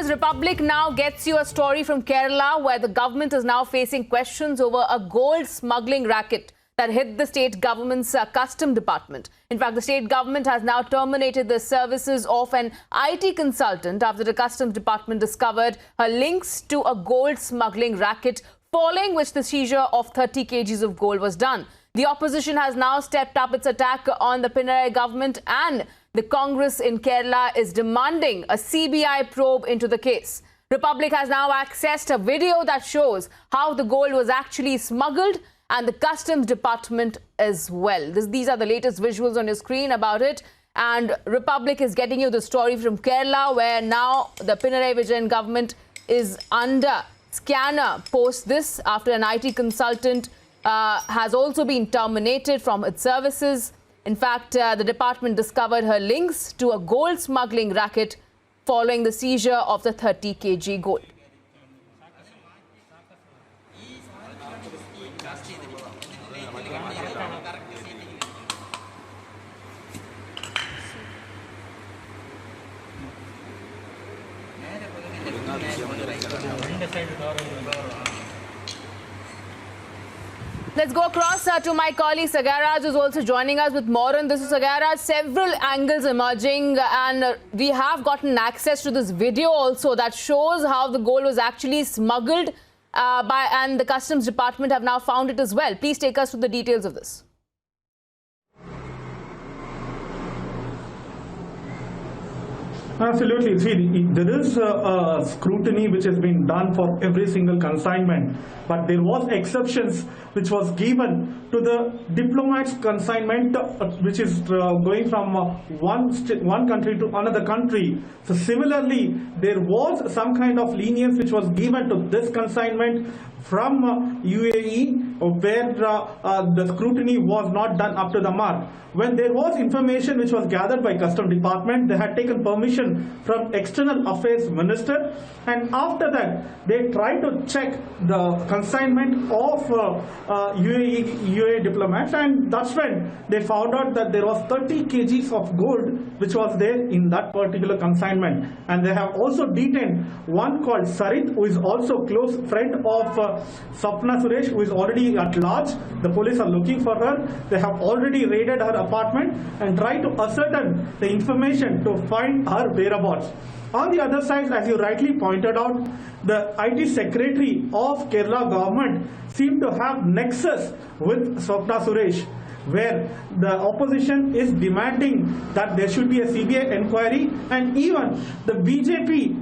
viewers, Republic now gets you a story from Kerala where the government is now facing questions over a gold smuggling racket that hit the state government's custom department. In fact, the state government has now terminated the services of an IT consultant after the customs department discovered her links to a gold smuggling racket, following which the seizure of 30 kgs of gold was done. The opposition has now stepped up its attack on the Pinarayi government, and the Congress in Kerala is demanding a CBI probe into the case. Republic has now accessed a video that shows how the gold was actually smuggled, and the customs department as well. These are the latest visuals on your screen about it. And Republic is getting you the story from Kerala, where now the Pinarayi Vijayan government is under scanner post this after an IT consultant has also been terminated from its services. In fact, the department discovered her links to a gold smuggling racket following the seizure of the 30 kg gold. Let's go across to my colleague Sagaraj, who's also joining us with more on this. Sagaraj, several angles emerging, and we have gotten access to this video also that shows how the gold was actually smuggled and the customs department have now found it as well. Please take us through the details of this. Absolutely. See, there is a scrutiny which has been done for every single consignment, but there was exceptions which was given to the diplomat's consignment, which is going from one country to another country. So similarly, there was some kind of lenience which was given to this consignment from UAE, where the scrutiny was not done up to the mark. When there was information which was gathered by Customs Department, they had taken permission from External Affairs Minister, and after that they tried to check the consignment of UAE diplomats, and that's when they found out that there was 30 kgs of gold which was there in that particular consignment. And they have also detained one called Sarit, who is also close friend of Sapna Suresh, who is already at large. The police are looking for her. They have already raided her apartment and tried to ascertain the information to find her whereabouts. On the other side, as you rightly pointed out, the IT secretary of Kerala government seemed to have nexus with Sapna Suresh, where the opposition is demanding that there should be a CBI inquiry, and even the BJP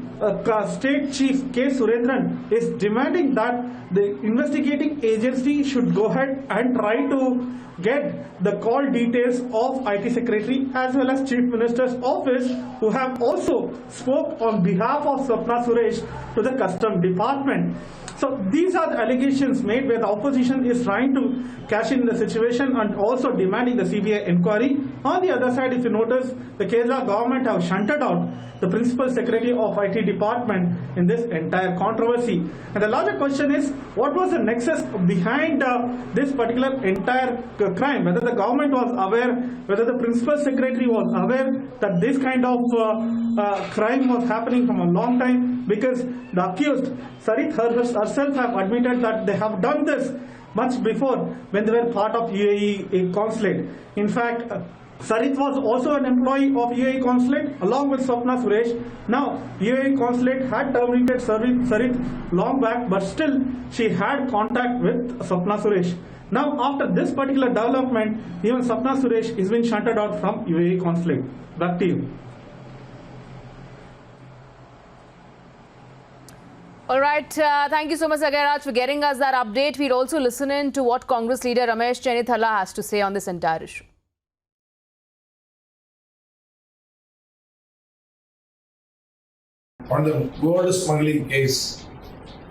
state chief K. Surendran is demanding that the investigating agency should go ahead and try to get the call details of IT secretary as well as chief minister's office, who have also spoke on behalf of Sapna Suresh to the customs department. So these are the allegations made where the opposition is trying to cash in the situation and also demanding the CBI inquiry. On the other side, if you notice, the Kerala government have shunted out the principal secretary of IT department in this entire controversy. And the larger question is, what was the nexus behind this particular entire crime? Whether the government was aware, whether the principal secretary was aware that this kind of crime was happening from a long time, because the accused, Sarit herself have admitted that they have done this much before when they were part of UAE consulate. In fact, Sarit was also an employee of UAE consulate along with Sapna Suresh. Now, UAE consulate had terminated Sarit long back, but still she had contact with Sapna Suresh. Now, after this particular development, even Sapna Suresh is being shunted out from UAE consulate. Back to you. All right, thank you so much, Sagaraj, for getting us that update. We'll also listen in to what Congress leader Ramesh Chennithala has to say on this entire issue. On the gold smuggling case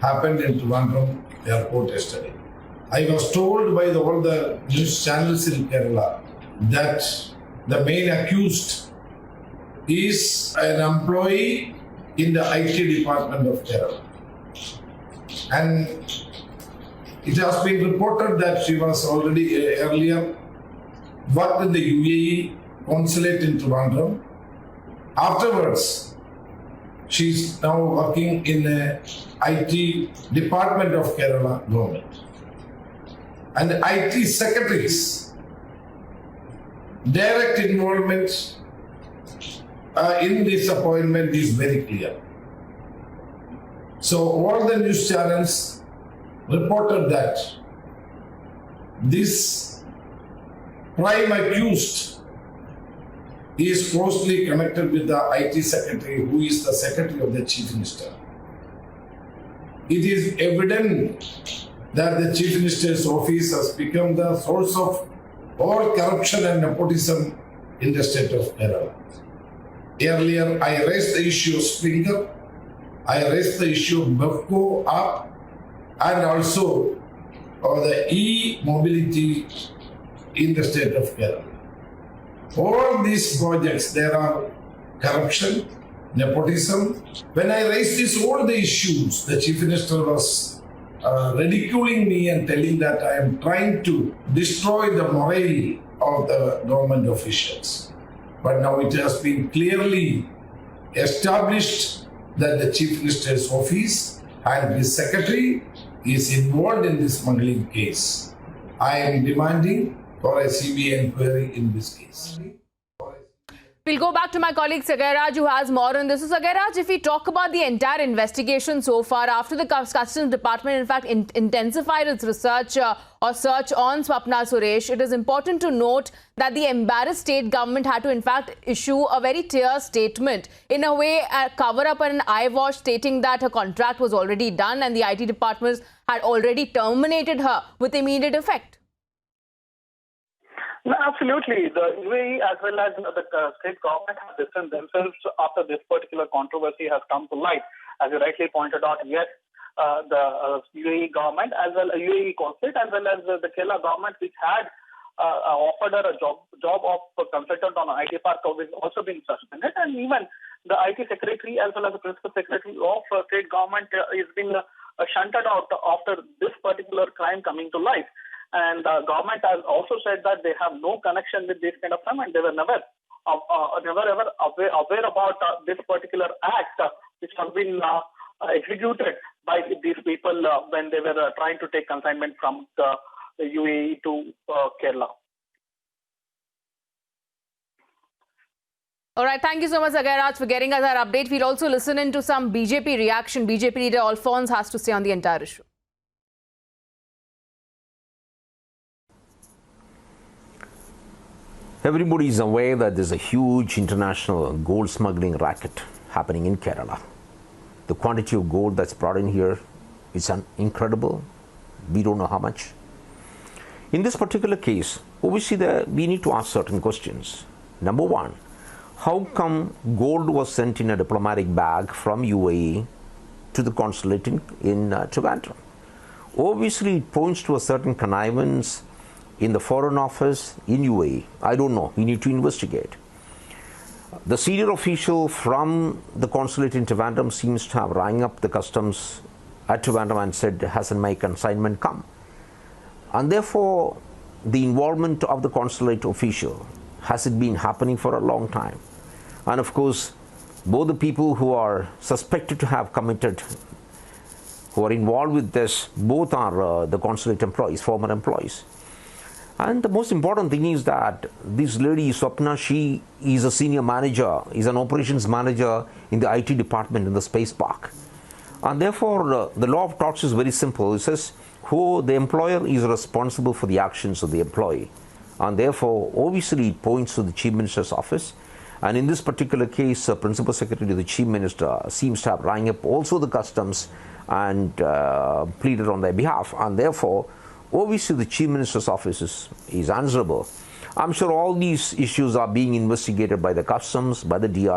happened in Trivandrum airport yesterday, I was told by all the news channels in Kerala that the main accused is an employee in the IT department of Kerala. And it has been reported that she was already earlier worked in the UAE consulate in Trivandrum. Afterwards, She's now working in a IT department of Kerala government. And the IT secretaries, direct involvement in this appointment is very clear. So all the news channels reported that this prime accused is closely connected with the IT secretary, who is the secretary of the chief minister. It is evident that the chief minister's office has become the source of all corruption and nepotism in the state of Kerala. Earlier, I raised the issue of Springer, I raised the issue of Govt app, and also the e-mobility in the state of Kerala. All these projects, there are corruption, nepotism. When I raised all the issues, the chief minister was ridiculing me and telling that I am trying to destroy the morale of the government officials. But now it has been clearly established that the chief minister's office and his secretary is involved in this smuggling case. I am demanding for a CBI inquiry in this case. We'll go back to my colleague Sagaraj, who has more on this. So Sagaraj, if we talk about the entire investigation so far, after the Customs Department in fact intensified its research or search on Swapna Suresh, it is important to note that the embarrassed state government had to in fact issue a very clear statement, in a way cover up an eyewash, stating that her contract was already done and the IT departments had already terminated her with immediate effect. No, absolutely. The UAE as well as the state government have distanced themselves after this particular controversy has come to light. As you rightly pointed out, yes, the UAE government as well as UAE consulate as well as the Kerala government, which had offered her a job of consultant on IT park, has also been suspended, and even the IT secretary as well as the principal secretary of state government is being shunted out after this particular crime coming to light. And the government has also said that they have no connection with this kind of crime, and they were never ever aware about this particular act which has been executed by these people when they were trying to take consignment from the UAE to Kerala. All right, thank you so much, Sagaraj, for getting us our update. We'll also listen into some BJP reaction. BJP leader Alphonse has to say on the entire issue. Everybody is aware that there's a huge international gold smuggling racket happening in Kerala. The quantity of gold that's brought in here is incredible. We don't know how much. In this particular case, obviously we need to ask certain questions. Number one, how come gold was sent in a diplomatic bag from UAE to the consulate in Trivandrum? Obviously, it points to a certain connivance in the Foreign Office in UAE. I don't know. We need to investigate. The senior official from the consulate in Trivandrum seems to have rang up the customs at Trivandrum and said, hasn't my consignment come? And therefore, the involvement of the consulate official, has it been happening for a long time? And of course, both the people who are suspected to have committed, who are involved with this, both are the consulate employees, former employees. And the most important thing is that this lady, Swapna, she is a senior manager, is an operations manager in the IT department in the space park. And therefore, the law of torts is very simple. It says, who the employer is responsible for the actions of the employee. And therefore, obviously, it points to the Chief Minister's office. And in this particular case, Principal Secretary to the Chief Minister seems to have rang up also the customs and pleaded on their behalf. And therefore, obviously, the Chief Minister's office is answerable. I'm sure all these issues are being investigated by the customs, by the DR.